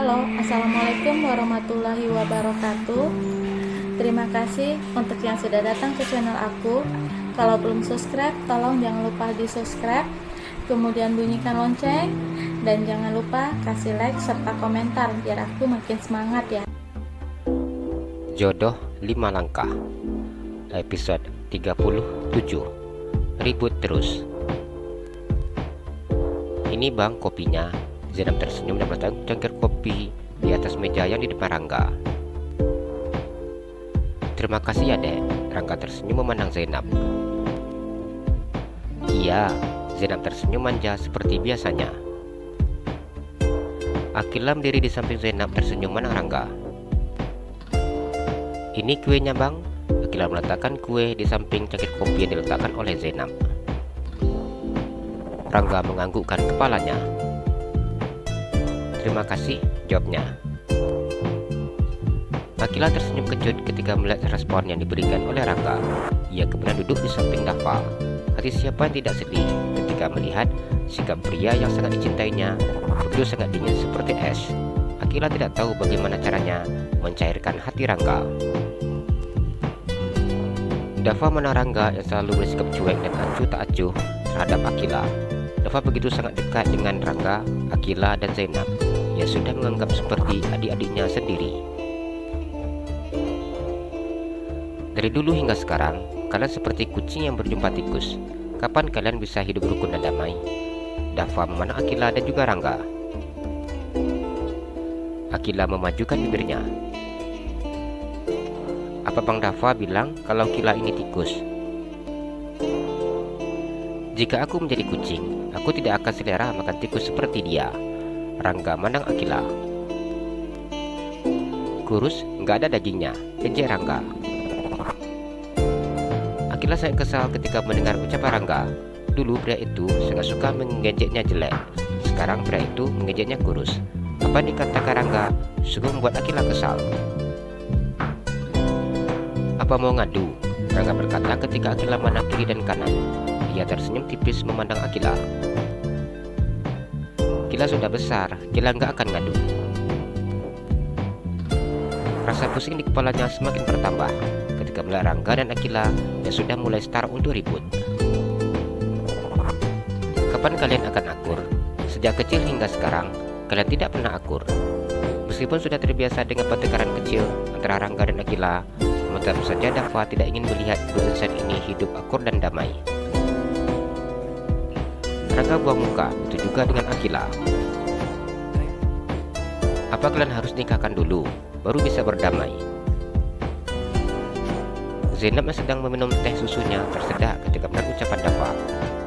Halo, Assalamualaikum warahmatullahi wabarakatuh. Terima kasih untuk yang sudah datang ke channel aku. Kalau belum subscribe, tolong jangan lupa di subscribe, kemudian bunyikan lonceng, dan jangan lupa kasih like serta komentar biar aku makin semangat ya. Jodoh 5 langkah, episode 37. Ribut terus. Ini bang kopinya. Zainab tersenyum dan meletakkan cangkir kopi di atas meja yang di depan Rangga. Terima kasih ya dek. Rangga tersenyum memandang Zainab. Iya, Zainab tersenyum manja seperti biasanya. Akila berdiri di samping Zainab tersenyum memandang Rangga. Ini kuenya bang. Akila meletakkan kue di samping cangkir kopi yang diletakkan oleh Zainab. Rangga menganggukkan kepalanya. Terima kasih, jawabnya. Akila tersenyum kejut ketika melihat respon yang diberikan oleh Rangga. Ia kemudian duduk di samping Dava. Hati siapa yang tidak sedih ketika melihat sikap pria yang sangat dicintainya begitu sangat dingin seperti es. Akila tidak tahu bagaimana caranya mencairkan hati Rangga. Dava menang Rangga yang selalu bersikap cuek dan acuh tak acuh terhadap Akila. Dava begitu sangat dekat dengan Rangga, Akila, dan Zainab. Ia sudah menganggap seperti adik-adiknya sendiri. Dari dulu hingga sekarang, kalian seperti kucing yang berjumpa tikus. Kapan kalian bisa hidup rukun dan damai? Dava memandang Akila dan juga Rangga. Akila memajukan bibirnya. Apa Bang Dava bilang kalau Akila ini tikus? Jika aku menjadi kucing, aku tidak akan selera makan tikus seperti dia. Rangga mandang Akila. Kurus, nggak ada dagingnya, ejek Rangga. Akila sangat kesal ketika mendengar ucapan Rangga. Dulu pria itu sangat suka mengejeknya jelek. Sekarang pria itu mengejeknya kurus. Apa yang dikatakan Rangga sungguh membuat Akila kesal. Apa mau ngadu? Rangga berkata ketika Akila memandang kiri dan kanan. Ia tersenyum tipis memandang Akila. Akila sudah besar, Akila nggak akan ngadu. Rasa pusing di kepalanya semakin bertambah ketika melihat Rangga dan Akila yang sudah mulai start untuk ribut. Kapan kalian akan akur? Sejak kecil hingga sekarang, kalian tidak pernah akur. Meskipun sudah terbiasa dengan pertengkaran kecil antara Rangga dan Akila, namun tetap saja Dava tidak ingin melihat dua insan ini hidup akur dan damai. Rangga buang muka, itu juga dengan Akila. Apa kalian harus nikahkan dulu, baru bisa berdamai? Zainab yang sedang meminum teh susunya tersedak ketika mendengar ucapan Dava.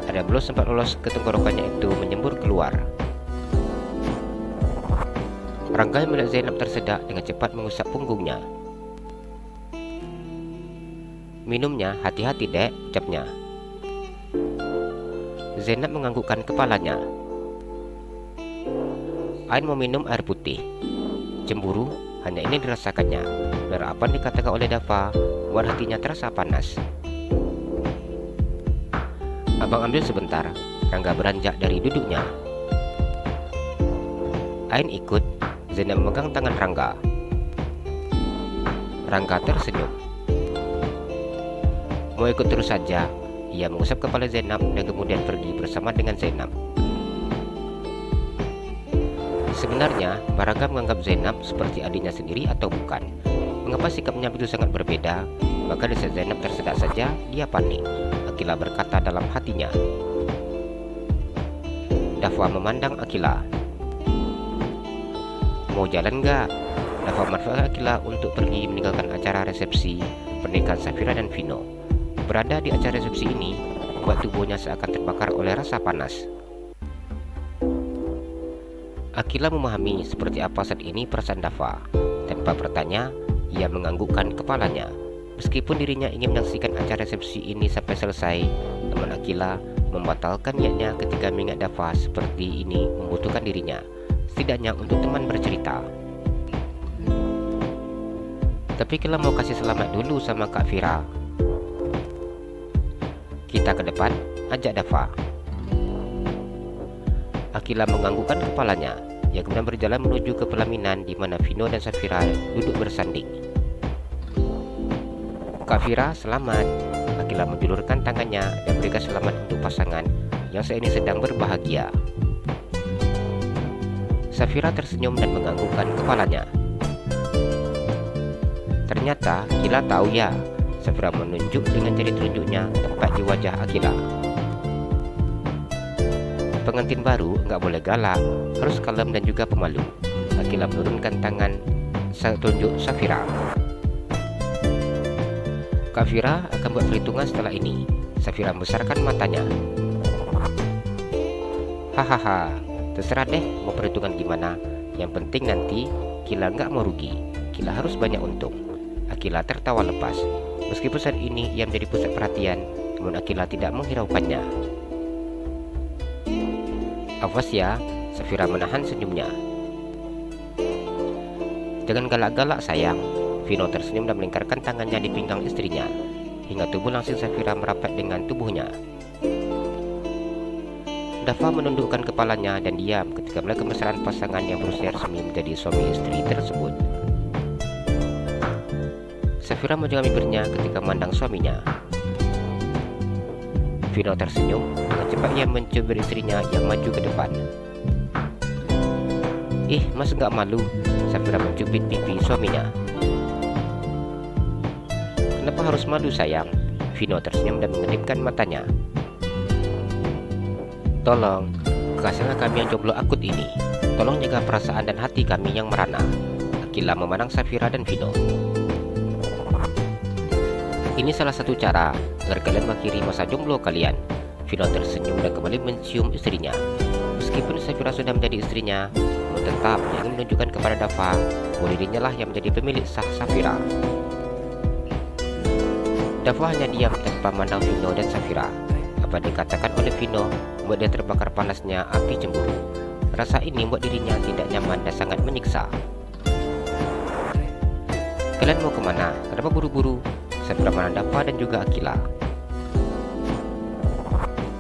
Ada belum sempat lolos ke tenggorokannya itu menyembur keluar. Rangga yang melihat Zainab tersedak dengan cepat mengusap punggungnya. Minumnya, hati-hati dek, ucapnya. Zainab menganggukkan kepalanya. Ain mau minum air putih. Cemburu, hanya ini dirasakannya. Dan apa yang dikatakan oleh Dava buat hatinya terasa panas. Abang ambil sebentar. Rangga beranjak dari duduknya. Ain ikut. Zainab memegang tangan Rangga. Rangga tersenyum. Mau ikut terus saja. Ia mengusap kepala Zainab dan kemudian pergi bersama dengan Zainab. Sebenarnya, Rangga menganggap Zainab seperti adiknya sendiri atau bukan? Mengapa sikapnya begitu sangat berbeda? Maka di saat Zainab tersedak saja, dia panik. Akila berkata dalam hatinya. Dava memandang Akila. Mau jalan nggak? Dava memanfaatkan Akila untuk pergi meninggalkan acara resepsi pernikahan Safira dan Vino. Berada di acara resepsi ini, membuat tubuhnya seakan terbakar oleh rasa panas. Akila memahami seperti apa saat ini perasaan Dava. Tanpa bertanya, ia menganggukkan kepalanya. Meskipun dirinya ingin menyaksikan acara resepsi ini sampai selesai, namun Akila membatalkan niatnya ketika mengingat Dava seperti ini membutuhkan dirinya, setidaknya untuk teman bercerita. Tapi Akila mau kasih selamat dulu sama Kak Vira. Kita ke depan, ajak Dava. Akila menganggukkan kepalanya. Ia kemudian berjalan menuju ke pelaminan di mana Vino dan Safira duduk bersanding. "Kak Fira, selamat." Akila menjulurkan tangannya dan berikan selamat untuk pasangan yang saat ini sedang berbahagia. Safira tersenyum dan menganggukkan kepalanya. "Ternyata Akila tahu ya." Safira menunjuk dengan jari telunjuknya tepat di wajah Akila. "Pengantin baru nggak boleh galak, harus kalem dan juga pemalu." Akila menurunkan tangan telunjuk Safira. "Kak Fira akan buat perhitungan setelah ini." Safira membesarkan matanya. "Hahaha, terserah deh mau perhitungan gimana. Yang penting nanti Kila nggak mau rugi. Kila harus banyak untung." Akila tertawa lepas. Meskipun saat ini ia menjadi pusat perhatian, namun Akila tidak menghiraukannya. "Awas ya." Safira menahan senyumnya. "Jangan galak-galak sayang." Vino tersenyum dan melingkarkan tangannya di pinggang istrinya, hingga tubuh langsing Safira merapat dengan tubuhnya. Dava menundukkan kepalanya dan diam ketika melihat kemesraan pasangan yang berusia resmi menjadi suami istri tersebut. Safira menjaga bibirnya ketika memandang suaminya. Vino tersenyum, dengan cepat ia mencubit istrinya yang maju ke depan. "Ih, mas nggak malu?" Safira mencubit pipi suaminya. "Kenapa harus malu sayang?" Vino tersenyum dan mengedipkan matanya. "Tolong, kekasihlah kami yang jomblo akut ini. Tolong jaga perasaan dan hati kami yang merana." Akila memandang Safira dan Vino. "Ini salah satu cara agar kalian mengakhiri masa jomblo kalian." Vino tersenyum dan kembali mencium istrinya. Meskipun Safira sudah menjadi istrinya, namun tetap ia ingin menunjukkan kepada Dava bahwa dirinya lah yang menjadi pemilik sah Safira. Dava hanya diam tanpa memandang Vino dan Safira. Apa yang dikatakan oleh Vino membuat dia terbakar panasnya api cemburu. Rasa ini membuat dirinya tidak nyaman dan sangat menyiksa. "Kalian mau kemana? Kenapa buru-buru?" Safira memandang Dava dan juga Akila.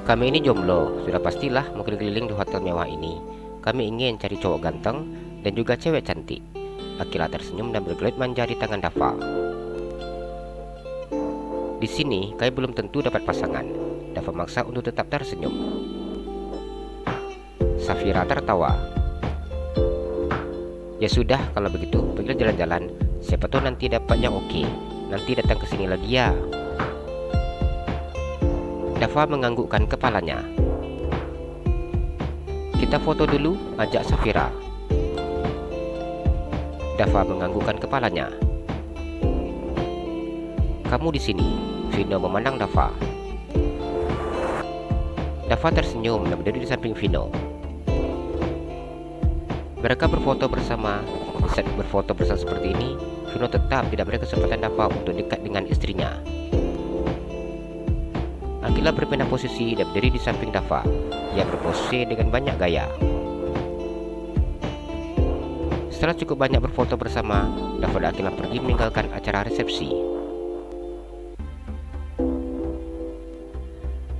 "Kami ini jomblo, sudah pastilah mau keliling di hotel mewah ini. Kami ingin cari cowok ganteng dan juga cewek cantik." Akila tersenyum dan bergelut manja di tangan Dava. "Di sini kami belum tentu dapat pasangan." Dava memaksa untuk tetap tersenyum. Safira tertawa. "Ya sudah, kalau begitu pergilah jalan-jalan. Siapa tahu nanti dapat yang oke. Nanti datang ke sini lagi ya." Dava menganggukkan kepalanya. "Kita foto dulu," ajak Safira. Dava menganggukkan kepalanya. "Kamu di sini." Vino memandang Dava. Dava tersenyum dan berdiri di samping Vino. Mereka berfoto bersama. Saat berfoto bersama seperti ini, Vino tetap tidak beri kesempatan Dava untuk dekat dengan istrinya. Akila berpindah posisi dan berdiri di samping Dava. Ia berpose dengan banyak gaya. Setelah cukup banyak berfoto bersama, Dava dan Akila pergi meninggalkan acara resepsi.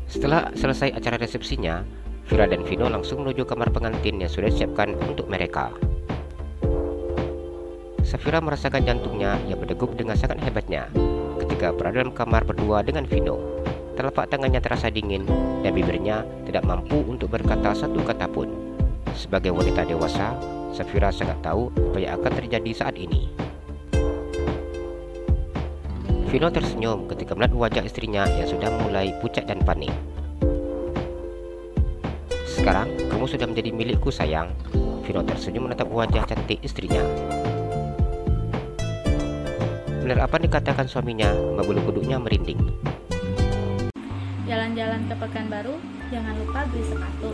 Setelah selesai acara resepsinya, Vira dan Vino langsung menuju kamar pengantin yang sudah disiapkan untuk mereka. Safira merasakan jantungnya yang berdegup dengan sangat hebatnya ketika berada dalam kamar berdua dengan Vino. Telapak tangannya terasa dingin dan bibirnya tidak mampu untuk berkata satu kata pun. Sebagai wanita dewasa, Safira sangat tahu apa yang akan terjadi saat ini. Vino tersenyum ketika melihat wajah istrinya yang sudah mulai pucat dan panik. "Sekarang kamu sudah menjadi milikku sayang." Vino tersenyum menatap wajah cantik istrinya. Benar apa yang dikatakan suaminya, bulu kuduknya merinding. Jalan-jalan ke Pekanbaru, jangan lupa beli sepatu.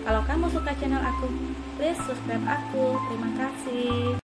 Kalau kamu suka channel aku, please subscribe aku. Terima kasih.